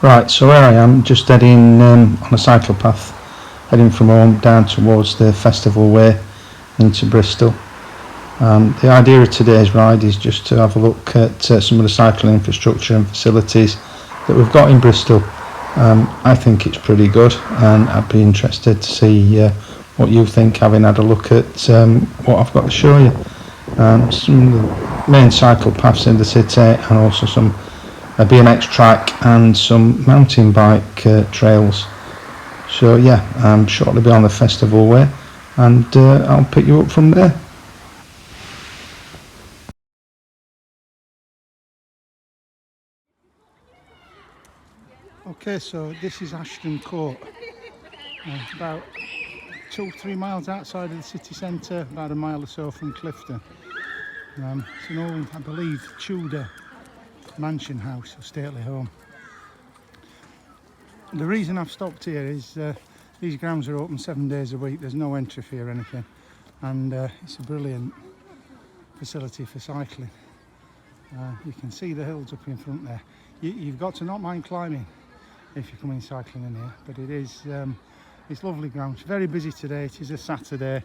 Right, so where I am, just heading on a cycle path, heading from home down towards the Festival Way into Bristol. The idea of today's ride is just to have a look at some of the cycling infrastructure and facilities that we've got in Bristol. I think it's pretty good, and I'd be interested to see what you think, having had a look at what I've got to show you. Some of the main cycle paths in the city, and also some a BMX track and some mountain bike trails. So yeah, I'm shortly be on the Festival Way, and I'll pick you up from there. Okay, so this is Ashton Court, about 2-3 miles outside of the city centre, about a mile or so from Clifton. It's an old, I believe, Tudor mansion house or stately home. The reason I've stopped here is these grounds are open 7 days a week. There's no entry fee or anything, and it's a brilliant facility for cycling. You can see the hills up in front there. You've got to not mind climbing if you're coming cycling in here, but it is it's lovely ground. It's very busy today. It is a Saturday,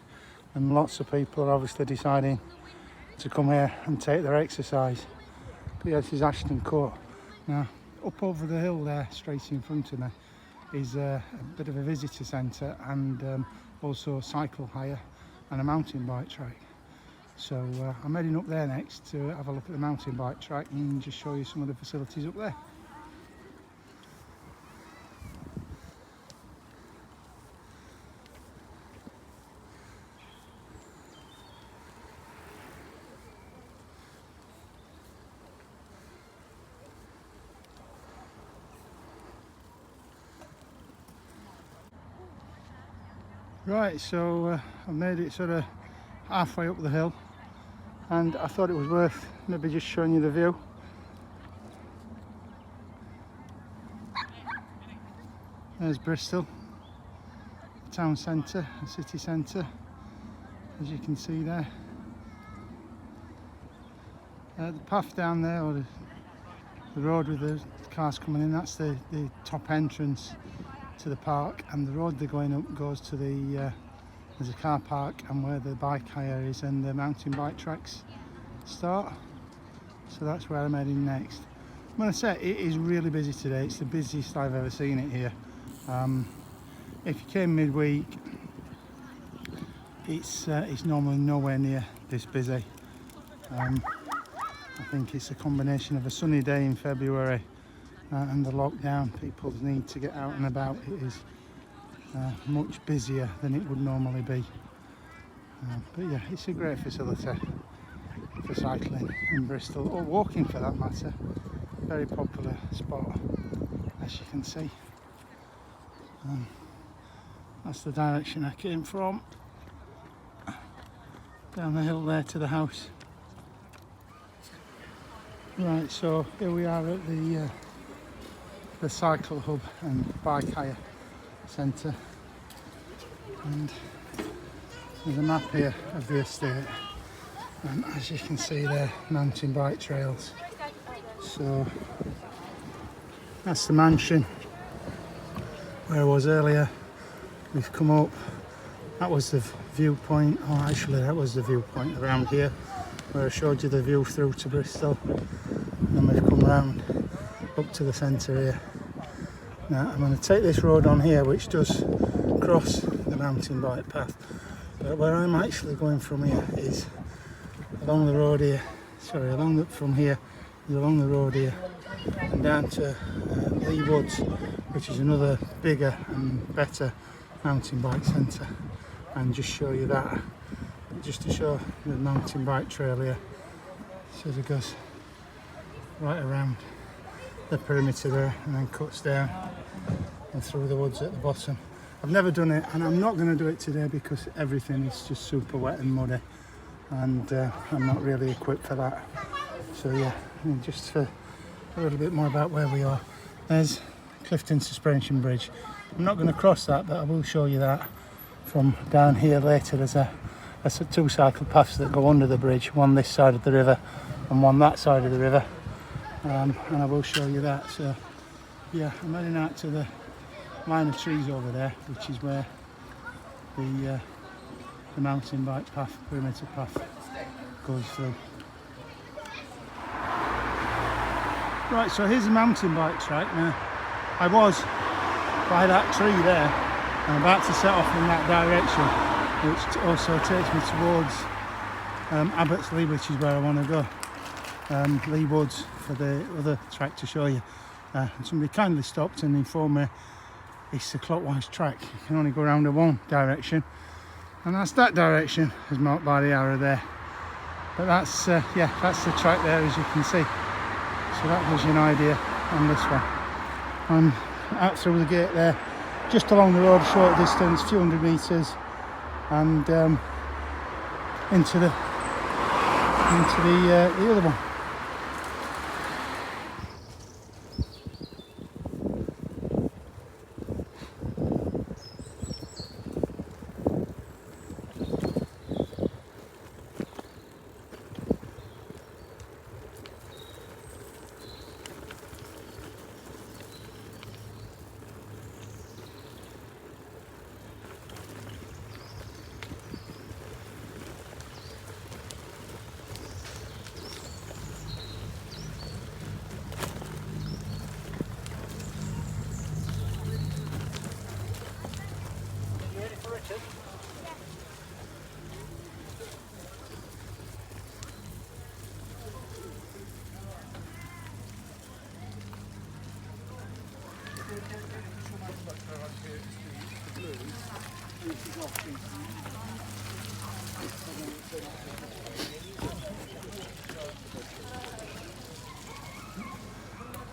and lots of people are obviously deciding to come here and take their exercise. But yeah, this is Ashton Court. Now, up over the hill there, straight in front of me, is a bit of a visitor centre, and also cycle hire and a mountain bike track. So I'm heading up there next to have a look at the mountain bike track and just show you some of the facilities up there. Right, so I've made it sort of halfway up the hill, and I thought it was worth maybe just showing you the view. There's Bristol, the town centre, the city centre, as you can see there. The path down there, or the road with the cars coming in, that's the top entrance to the park, and the road they're going up goes to there's a car park and where the bike hire is and the mountain bike tracks start. So that's where I'm heading next. I'm going to say it is really busy today. It's the busiest I've ever seen it here. If you came midweek, it's normally nowhere near this busy. I think it's a combination of a sunny day in February and the lockdown. People's need to get out and about, it is much busier than it would normally be. But yeah, it's a great facility for cycling in Bristol, or walking for that matter. Very popular spot, as you can see. That's the direction I came from, down the hill there to the house. Right, so here we are at the cycle hub and bike hire centre, and there's a map here of the estate, and as you can see there, mountain bike trails. So that's the mansion where I was earlier. We've come up, that was the viewpoint, oh actually that was the viewpoint around here where I showed you the view through to Bristol, and then we've come round up to the centre here. Now I'm going to take this road on here, which does cross the mountain bike path, but where I'm actually going from here is along the road here, from here is along the road here and down to Lee Woods, which is another bigger and better mountain bike centre, and just show you that, just to show the mountain bike trail here. So it goes right around the perimeter there and then cuts down and through the woods at the bottom. I've never done it, and I'm not going to do it today because everything is just super wet and muddy, and I'm not really equipped for that. So yeah, just for a little bit more about where we are. There's Clifton Suspension Bridge. I'm not going to cross that, but I will show you that from down here later. There's two cycle paths that go under the bridge, one this side of the river and one that side of the river, and I will show you that. So yeah, I'm heading out to the line of trees over there, which is where the mountain bike path, perimeter path, goes through. Right, so here's the mountain bike track. Now, I was by that tree there, I'm about to set off in that direction, which also takes me towards Abbott's Lee, which is where I want to go. Lee Woods for the other track to show you. And somebody kindly stopped and informed me it's a clockwise track. You can only go around in one direction, and that's that direction, as marked by the arrow there. But that's yeah, that's the track there, as you can see. So that gives you an idea on this one. I'm out through the gate there, just along the road, a short distance, a few hundred metres, and into the other one.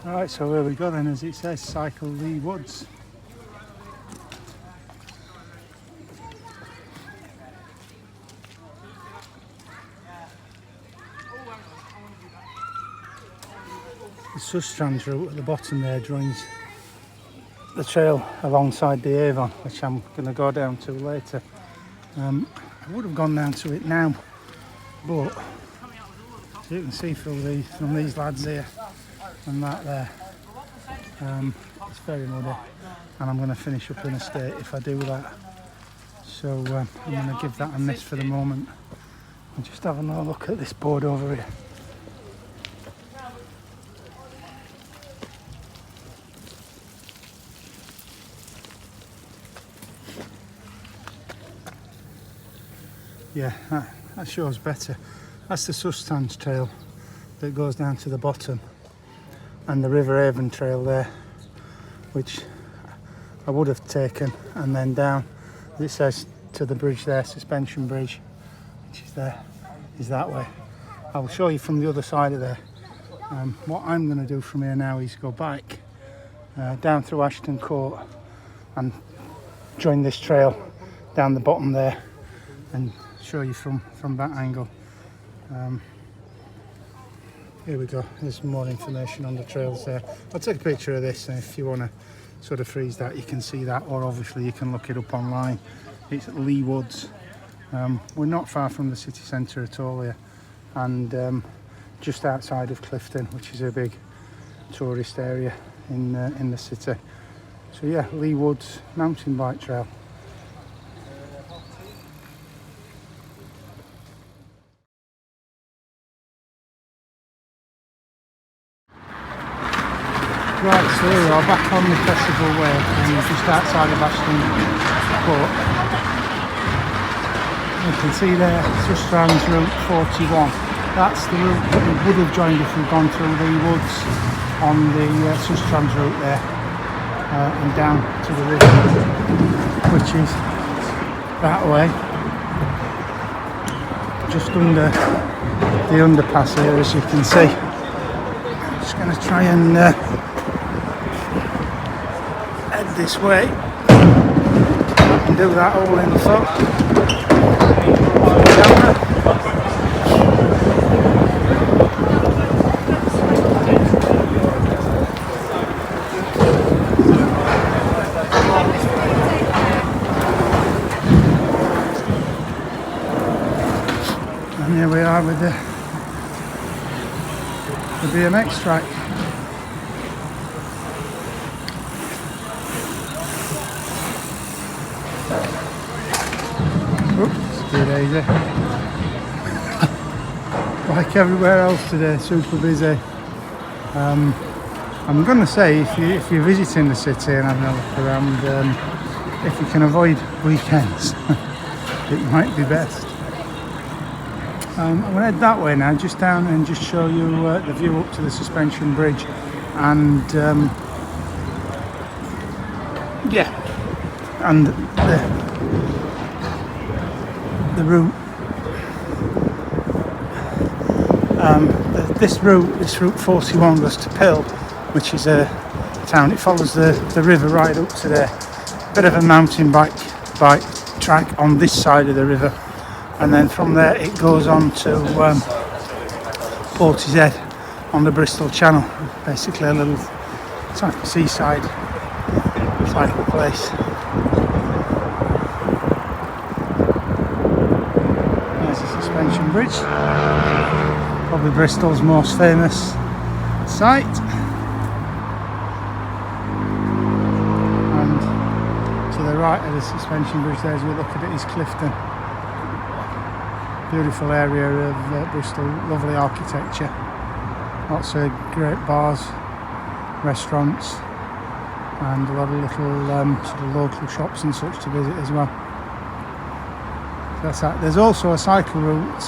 Right, so here we go then, as it says, Cycle Lee Woods. The Sustrans route at the bottom there joins the trail alongside the Avon, which I'm going to go down to later. I would have gone down to it now, but as you can see from these lads here and that there, it's very muddy, and I'm going to finish up in a state if I do that. So I'm going to give that a miss for the moment and just have another look at this board over here. Yeah, that shows better. That's the Sustrans trail that goes down to the bottom, and the River Avon trail there, which I would have taken, and then down, as it says, to the bridge there, suspension bridge, which is there, is that way. I'll show you from the other side of there. What I'm going to do from here now is go back down through Ashton Court and join this trail down the bottom there and show you from that angle. Here we go, there's some more information on the trails there. I'll take a picture of this, and if you want to sort of freeze that, you can see that, or obviously you can look it up online. It's at Lee Woods. We're not far from the city centre at all here, and just outside of Clifton, which is a big tourist area in the city. So yeah, Lee Woods mountain bike trail. Right, so here we are back on the Festival Way, and just outside of Ashton Court. You can see there, Sustrans route 41. That's the route that we would have joined if we'd gone through the woods on the Sustrans route there, and down to the river, which is that way, just under the underpass here, as you can see. I'm just going to try and this way and do that all in foot. And here we are with the BMX track. too daisy. Like everywhere else today, super busy. I'm going to say if you're visiting the city and having a look around, if you can avoid weekends, it might be best. I'm going to head that way now, just down and just show you the view up to the suspension bridge, and yeah, and the route. This route 41 goes to Pill, which is a town. It follows the river right up to there. Bit of a mountain bike track on this side of the river, and then from there it goes on to Portishead on the Bristol Channel. Basically a little type of seaside type of place. There's the suspension bridge, probably Bristol's most famous site. And to the right of the suspension bridge there, as we look at it, is Clifton. Beautiful area of Bristol, lovely architecture, lots of great bars, restaurants, and a lot of little sort of local shops and such to visit as well. So that's that. There's also a cycle route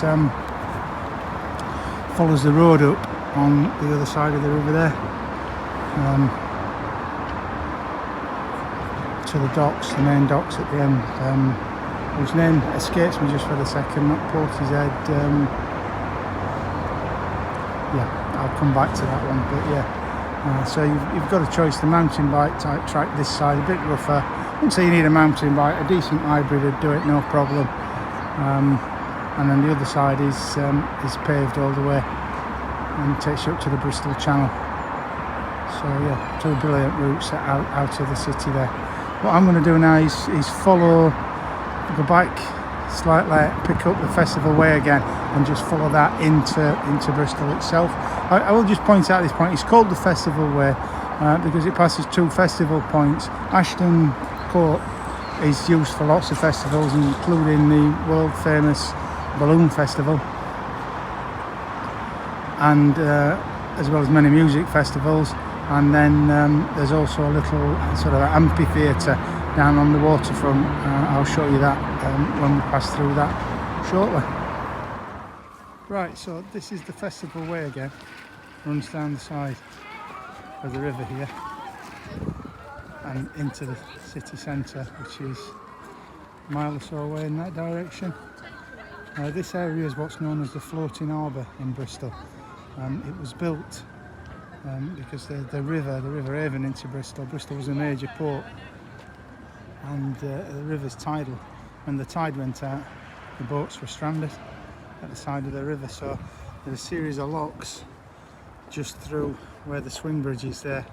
follows the road up on the other side of the river there, to the docks, the main docks at the end, whose name escapes me just for the second, not Portishead. Yeah, I'll come back to that one, but yeah. So you've got a choice, the mountain bike type track this side, a bit rougher. I wouldn't say you need a mountain bike, a decent hybrid would do it, no problem. And then the other side is paved all the way and takes you up to the Bristol Channel. So yeah, two brilliant routes out of the city there. What I'm going to do now is go back slightly, pick up the Festival Way again, and just follow that into Bristol itself. I will just point out at this point, it's called the Festival Way because it passes two festival points. Ashton Court is used for lots of festivals, including the world famous Balloon Festival, and as well as many music festivals. And then there's also a little sort of amphitheatre down on the waterfront. I'll show you that when we pass through that shortly. Right, so this is the Festival Way again. Runs down the side of the river here and into the city centre, which is a mile or so away in that direction. This area is what's known as the floating Arbor in Bristol. It was built because the River Avon into Bristol was a major port, and the river's tidal. When the tide went out, the boats were stranded at the side of the river, so there's a series of locks just through where the swing bridge is there,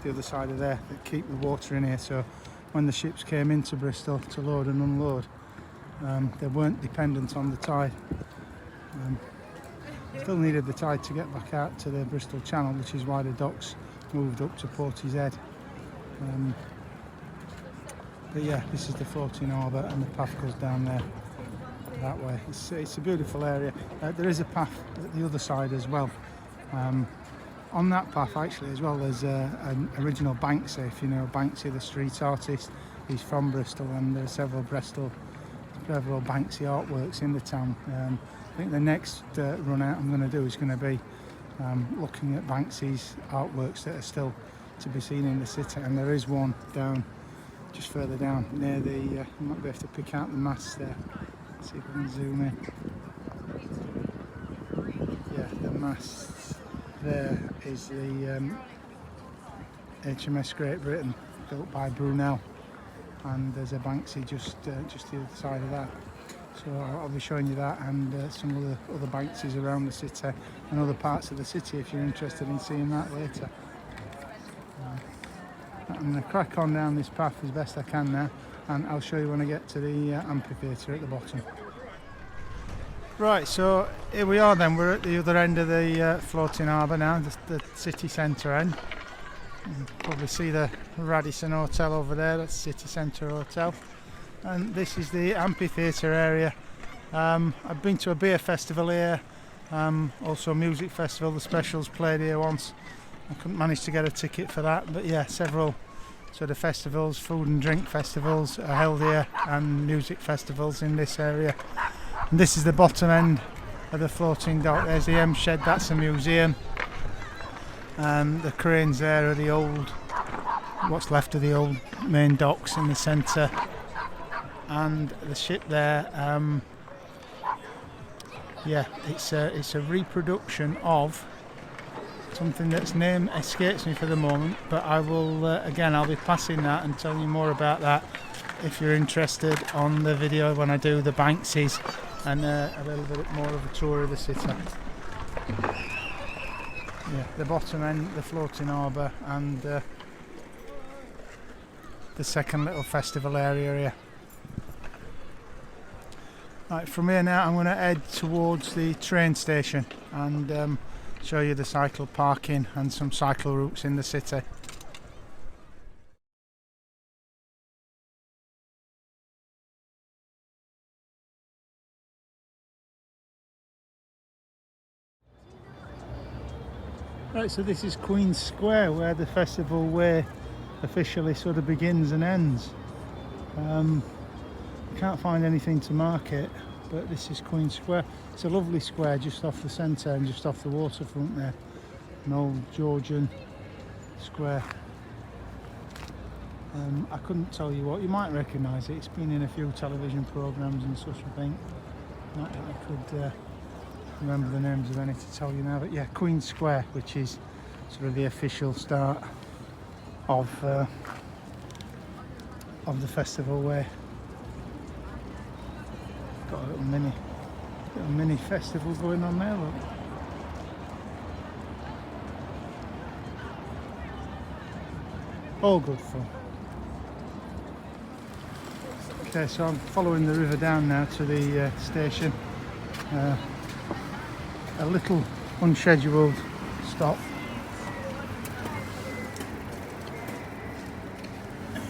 the other side of there, that keep the water in here. So when the ships came into Bristol to load and unload, they weren't dependent on the tide. Still needed the tide to get back out to the Bristol Channel, which is why the docks moved up to Portishead. But yeah, this is the floating Arbor, and the path goes down there that way. It's a beautiful area. There is a path at the other side as well. On that path actually as well, there's an original Banksy. If you know Banksy, the street artist, he's from Bristol, and there's several Banksy artworks in the town. I think the next run out I'm going to do is going to be looking at Banksy's artworks that are still to be seen in the city, and there is one down just further down near the you might be able to pick out the masts there. Let's see if I can zoom in. Yeah, the masts there is the HMS Great Britain, built by Brunel, and there's a Banksy just the other side of that. So I'll be showing you that, and some of the other Banksies around the city and other parts of the city if you're interested in seeing that later. I'm going to crack on down this path as best I can now, and I'll show you when I get to the amphitheatre at the bottom. Right, so here we are then, we're at the other end of the floating harbour now, the city centre end. You can probably see the Radisson Hotel over there, that's City Centre Hotel. And this is the amphitheatre area I've been to a beer festival here, also a music festival. The Specials played here once. I couldn't manage to get a ticket for that, but yeah, several sort of festivals, food and drink festivals are held here, and music festivals in this area. And this is the bottom end of the floating dock. There's the M shed, that's a museum. The cranes there are the old, what's left of the old main docks in the centre, and the ship there. Yeah, it's a reproduction of something that's name escapes me for the moment, but I will again, I'll be passing that and telling you more about that if you're interested on the video when I do the Bankses and a little bit more of a tour of the city. Yeah, the bottom end, the floating Arbor, and the second little festival area here. Right, from here now I'm going to head towards the train station and show you the cycle parking and some cycle routes in the city. Right, so this is Queen's Square, where the festival way officially sort of begins and ends. Can't find anything to mark it, but this is Queen's Square. It's a lovely square just off the centre and just off the waterfront there. An old Georgian square. I couldn't tell you what, you might recognise it. It's been in a few television programmes and such, I think. I could remember the names of any to tell you now, but yeah, Queen's Square, which is sort of the official start of the festival way. Got a little mini festival going on there, look. All good fun. Okay, so I'm following the river down now to the station. A little unscheduled stop.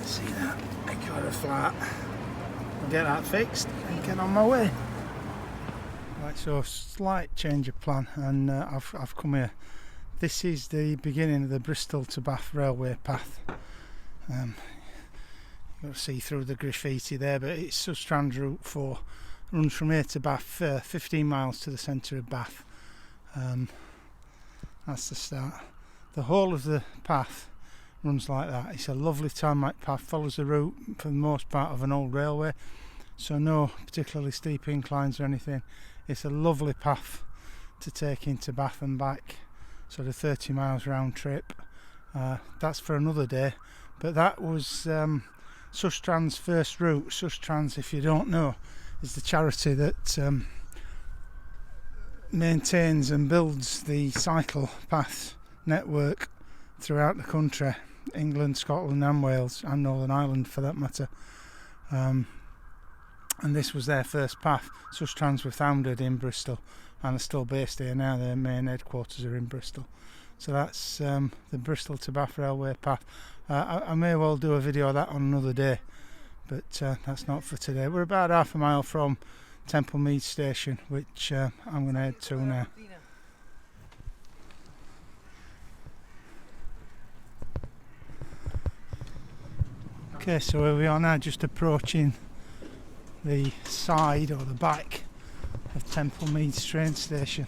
See that? I got a flat. I'll get that fixed and get on my way. Right, so slight change of plan, and I've come here. This is the beginning of the Bristol to Bath railway path. You'll see through the graffiti there, but it's Sustrans Route 4. Runs from here to Bath, 15 miles to the centre of Bath. That's the start. The whole of the path runs like that. It's a lovely tarmac path, follows the route for the most part of an old railway, so no particularly steep inclines or anything. It's a lovely path to take into Bath and back, sort of 30 miles round trip. That's for another day, but that was Sustrans' first route. Sustrans, if you don't know, is the charity that maintains and builds the cycle path network throughout the country, England, Scotland and Wales, and Northern Ireland for that matter. And this was their first path. Sustrans were founded in Bristol and are still based here now. Their main headquarters are in Bristol. So that's the Bristol to Bath railway path. I may well do a video of that on another day, but that's not for today. We're about half a mile from Temple Mead station, which I'm going to head to now. Okay, so here we are now, just approaching the side or the back of Temple Mead train station.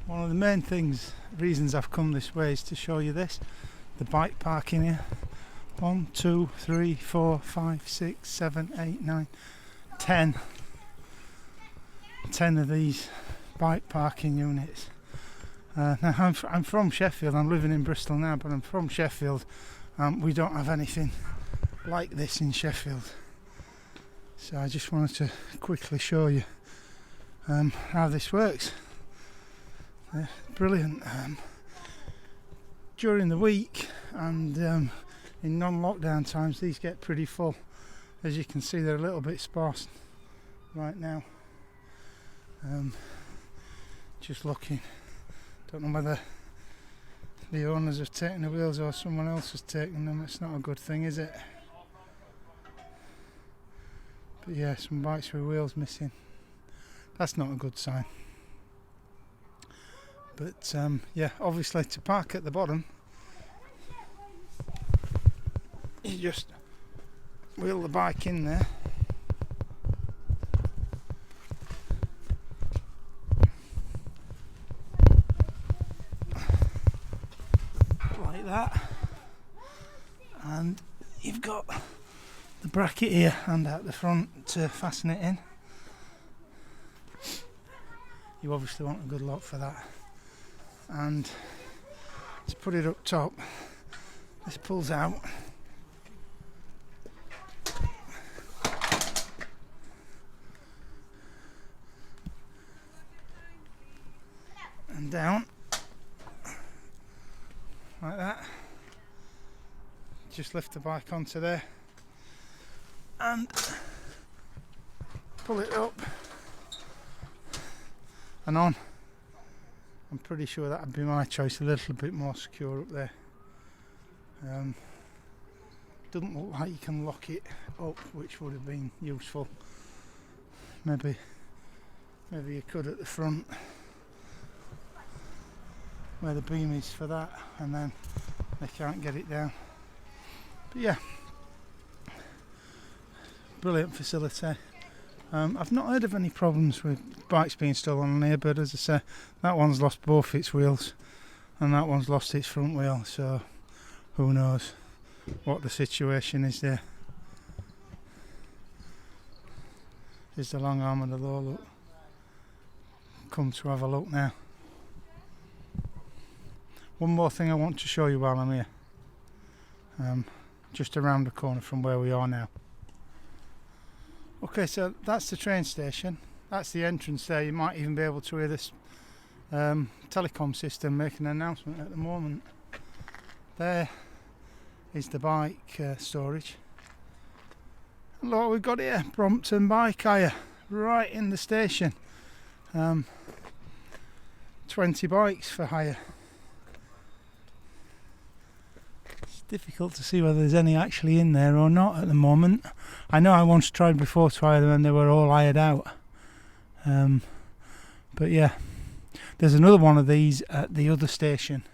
One of the main reasons I've come this way is to show you this, the bike parking here. 1, 2, 3, 4, 5, 6, 7, 8, 9, 10. 10 of these bike parking units. Now I'm from Sheffield. I'm living in Bristol now, but I'm from Sheffield. We don't have anything like this in Sheffield, so I just wanted to quickly show you how this works. Brilliant. During the week and in non-lockdown times, these get pretty full. As you can see, they're a little bit sparse right now. Just looking. Don't know whether the owners have taken the wheels or someone else has taken them. It's not a good thing, is it? But yeah, some bikes with wheels missing. That's not a good sign. But yeah, obviously to park at the bottom, you just wheel the bike in there. Like that. And you've got the bracket here and out the front to fasten it in. You obviously want a good lock for that. And to put it up top, this pulls out. And down. Like that. Just lift the bike onto there. And pull it up and on. I'm pretty sure that would be my choice, a little bit more secure up there. Doesn't look like you can lock it up, which would have been useful. Maybe you could at the front where the beam is for that, and then they can't get it down. But yeah, brilliant facility. I've not heard of any problems with bikes being stolen on here, but as I say, that one's lost both its wheels and that one's lost its front wheel, so who knows what the situation is there. Here's the long arm of the low look. Come to have a look now. One more thing I want to show you while I'm here. Just around the corner from where we are now. Okay, so that's the train station. That's the entrance there. You might even be able to hear this telecom system making an announcement at the moment. There is the bike storage. And look what we've got here, Brompton Bike Hire, right in the station. 20 bikes for hire. It's difficult to see whether there's any actually in there or not at the moment. I know I once tried before to hire them and they were all hired out. But yeah, there's another one of these at the other station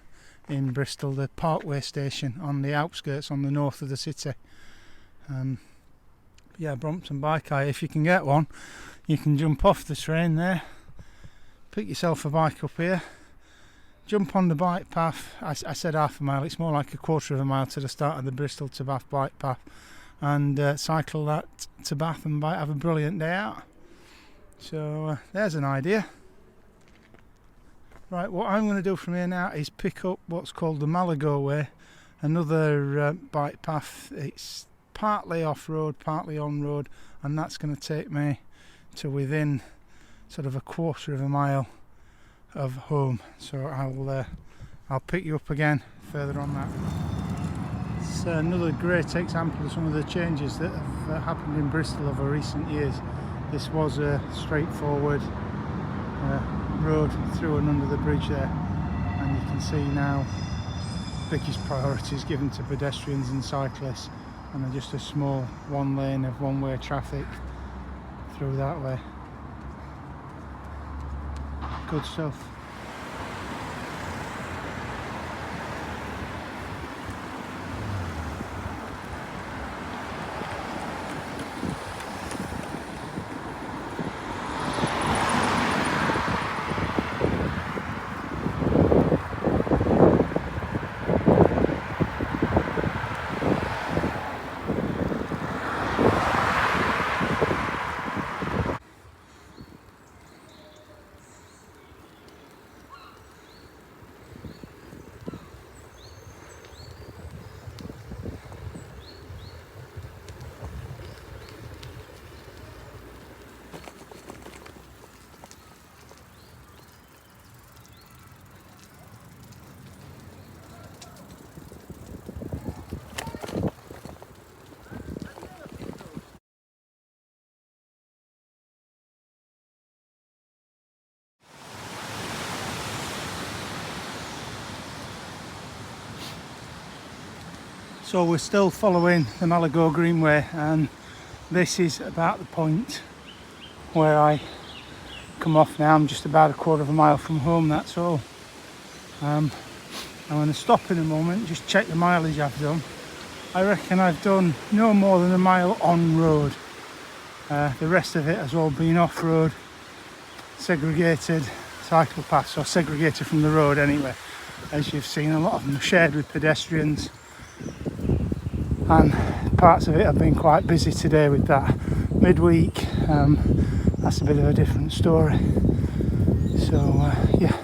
in Bristol, the Parkway station on the outskirts on the north of the city. Yeah, Brompton Bike Hire. If you can get one, you can jump off the train there, pick yourself a bike up here, jump on the bike path. I said half a mile, it's more like a quarter of a mile to the start of the Bristol to Bath bike path, and cycle that to Bath and have a brilliant day out. So there's an idea. Right, what I'm going to do from here now is pick up what's called the Malago Way, another bike path. It's partly off-road, partly on-road, and that's going to take me to within sort of a quarter of a mile of home. So I'll pick you up again further on that. It's another great example of some of the changes that have happened in Bristol over recent years. This was a straightforward road through and under the bridge there, and you can see now biggest priority is given to pedestrians and cyclists, and then just a small one lane of one-way traffic through that way. Good stuff. So we're still following the Malago Greenway, and this is about the point where I come off now. I'm just about a quarter of a mile from home, that's all. I'm going to stop in a moment, just check the mileage I've done. I reckon I've done no more than a mile on road. The rest of it has all been off-road, segregated cycle paths, or segregated from the road anyway. As you've seen, a lot of them are shared with pedestrians, and parts of it have been quite busy today with that. Midweek, that's a bit of a different story. So yeah,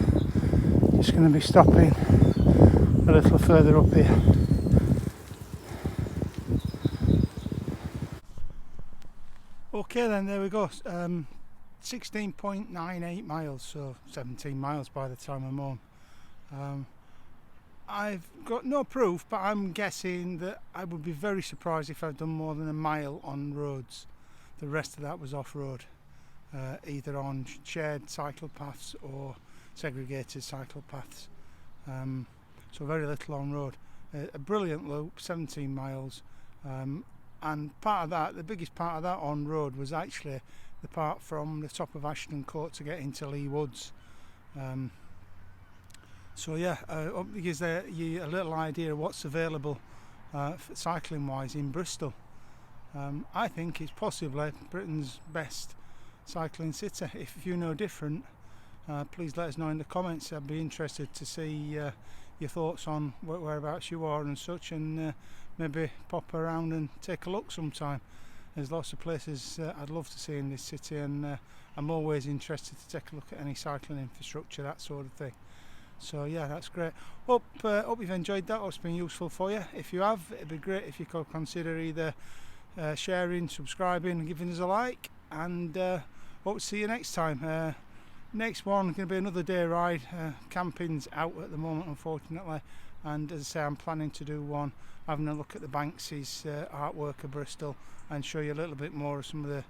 just going to be stopping a little further up here. Okay then, there we go. 16.98 miles, so 17 miles by the time I'm home. I've got no proof, but I'm guessing that I would be very surprised if I've done more than a mile on roads. The rest of that was off-road, either on shared cycle paths or segregated cycle paths. So very little on road. A brilliant loop, 17 miles. And part of that, the biggest part of that on road, was actually the part from the top of Ashton Court to get into Lee Woods. So yeah, it gives you a little idea of what's available cycling wise in Bristol. I think it's possibly Britain's best cycling city. If you know different, please let us know in the comments. I'd be interested to see your thoughts on whereabouts you are and such, and maybe pop around and take a look sometime. There's lots of places I'd love to see in this city, and I'm always interested to take a look at any cycling infrastructure, that sort of thing. So yeah, that's great. Hope you've enjoyed that. Hope it's been useful for you. If you have, it'd be great if you could consider either sharing, subscribing and giving us a like, and hope to see you next time. Next one going to be another day ride. Camping's out at the moment, unfortunately, and as I say, I'm planning to do one having a look at the Banksy's artwork of Bristol and show you a little bit more of some of the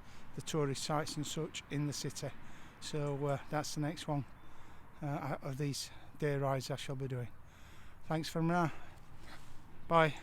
tourist sites and such in the city. So that's the next one of these day rides I shall be doing. Thanks for now. Bye.